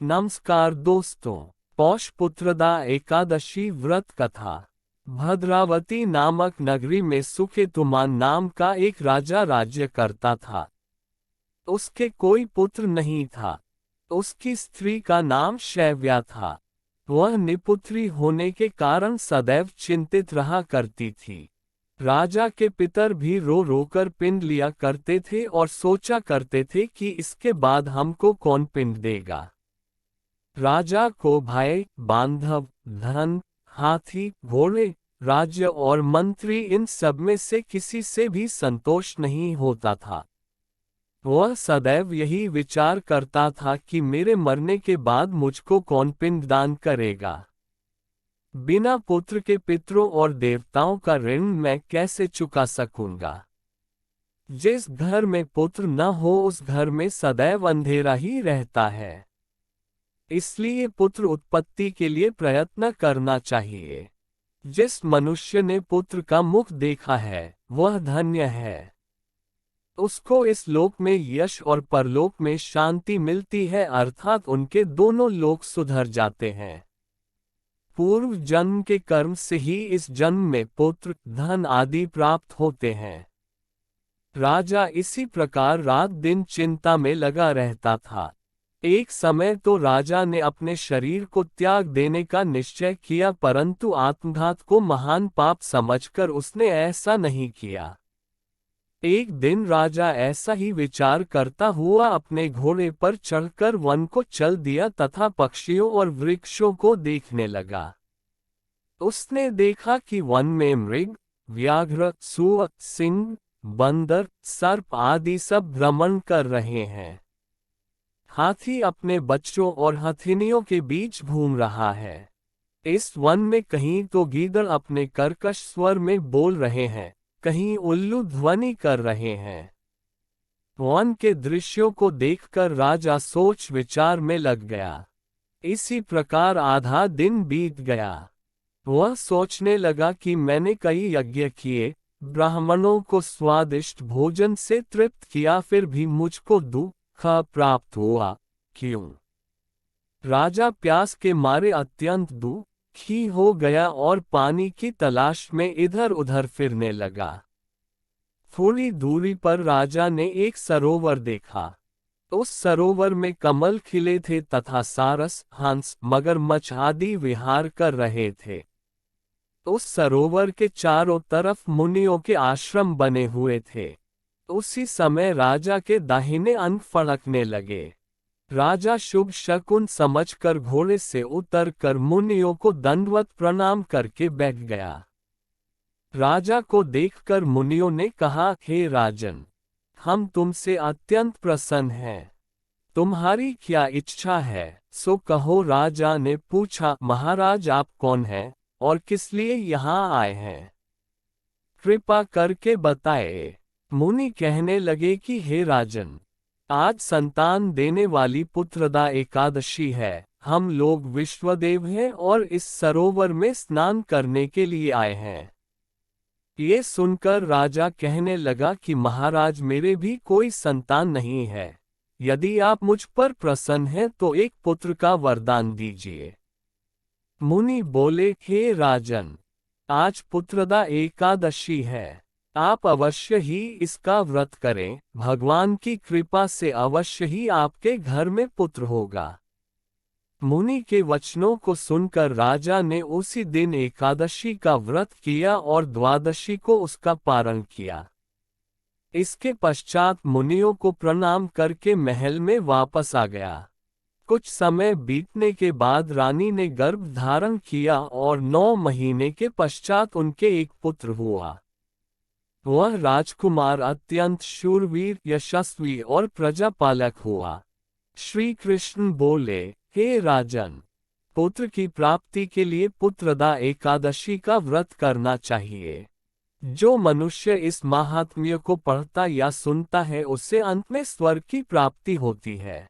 नमस्कार दोस्तों। पौष पुत्रदा एकादशी व्रत कथा। भद्रावती नामक नगरी में सुकेतुमान नाम का एक राजा राज्य करता था। उसके कोई पुत्र नहीं था। उसकी स्त्री का नाम शैव्या था। वह निपुत्री होने के कारण सदैव चिंतित रहा करती थी। राजा के पितर भी रो रोकर पिंड लिया करते थे और सोचा करते थे कि इसके बाद हमको कौन पिंड देगा। राजा को भाई, बांधव, धन, हाथी, घोड़े, राज्य और मंत्री इन सब में से किसी से भी संतोष नहीं होता था। वह सदैव यही विचार करता था कि मेरे मरने के बाद मुझको कौन पिंडदान करेगा। बिना पुत्र के पितरों और देवताओं का ऋण मैं कैसे चुका सकूंगा। जिस घर में पुत्र न हो उस घर में सदैव अंधेरा ही रहता है। इसलिए पुत्र उत्पत्ति के लिए प्रयत्न करना चाहिए। जिस मनुष्य ने पुत्र का मुख देखा है वह धन्य है। उसको इस लोक में यश और परलोक में शांति मिलती है, अर्थात उनके दोनों लोक सुधर जाते हैं। पूर्व जन्म के कर्म से ही इस जन्म में पुत्र, धन आदि प्राप्त होते हैं। राजा इसी प्रकार रात दिन चिंता में लगा रहता था। एक समय तो राजा ने अपने शरीर को त्याग देने का निश्चय किया, परंतु आत्मघात को महान पाप समझकर उसने ऐसा नहीं किया। एक दिन राजा ऐसा ही विचार करता हुआ अपने घोड़े पर चढ़कर वन को चल दिया तथा पक्षियों और वृक्षों को देखने लगा। उसने देखा कि वन में मृग, व्याघ्र, सूअर, सिंह, बंदर, सर्प आदि सब भ्रमण कर रहे हैं। हाथी अपने बच्चों और हथिनियों के बीच घूम रहा है। इस वन में कहीं तो गीदड़ अपने कर्कश स्वर में बोल रहे हैं, कहीं उल्लू ध्वनि कर रहे हैं। वन के दृश्यों को देखकर राजा सोच विचार में लग गया। इसी प्रकार आधा दिन बीत गया। वह सोचने लगा कि मैंने कई यज्ञ किए, ब्राह्मणों को स्वादिष्ट भोजन से तृप्त किया, फिर भी मुझको दुख प्राप्त हुआ, क्यों? राजा प्यास के मारे अत्यंत दुखी हो गया और पानी की तलाश में इधर उधर फिरने लगा। थोड़ी दूरी पर राजा ने एक सरोवर देखा। उस सरोवर में कमल खिले थे तथा सारस, हंस, मगरमच्छ आदि विहार कर रहे थे। उस सरोवर के चारों तरफ मुनियों के आश्रम बने हुए थे। उसी समय राजा के दाहिने अंग फड़कने लगे। राजा शुभ शकुन समझकर घोड़े से उतरकर मुनियों को दंडवत प्रणाम करके बैठ गया। राजा को देखकर मुनियों ने कहा, हे राजन, हम तुमसे अत्यंत प्रसन्न हैं। तुम्हारी क्या इच्छा है सो कहो। राजा ने पूछा, महाराज आप कौन हैं और किस लिए यहाँ आए हैं? कृपा करके बताए। मुनि कहने लगे कि हे राजन, आज संतान देने वाली पुत्रदा एकादशी है। हम लोग विश्वदेव हैं और इस सरोवर में स्नान करने के लिए आए हैं। ये सुनकर राजा कहने लगा कि महाराज मेरे भी कोई संतान नहीं है। यदि आप मुझ पर प्रसन्न हैं तो एक पुत्र का वरदान दीजिए। मुनि बोले, हे राजन, आज पुत्रदा एकादशी है। आप अवश्य ही इसका व्रत करें। भगवान की कृपा से अवश्य ही आपके घर में पुत्र होगा। मुनि के वचनों को सुनकर राजा ने उसी दिन एकादशी का व्रत किया और द्वादशी को उसका पारण किया। इसके पश्चात मुनियों को प्रणाम करके महल में वापस आ गया। कुछ समय बीतने के बाद रानी ने गर्भ धारण किया और 9 महीने के पश्चात उनके एक पुत्र हुआ। वह राजकुमार अत्यंत शूरवीर, यशस्वी और प्रजापालक हुआ। श्री कृष्ण बोले, हे राजन, पुत्र की प्राप्ति के लिए पुत्रदा एकादशी का व्रत करना चाहिए। जो मनुष्य इस महात्म्य को पढ़ता या सुनता है उससे अंत में स्वर्ग की प्राप्ति होती है।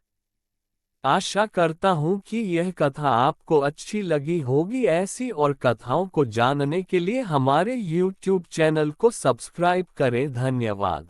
आशा करता हूँ कि यह कथा आपको अच्छी लगी होगी। ऐसी और कथाओं को जानने के लिए हमारे YouTube चैनल को सब्सक्राइब करें। धन्यवाद।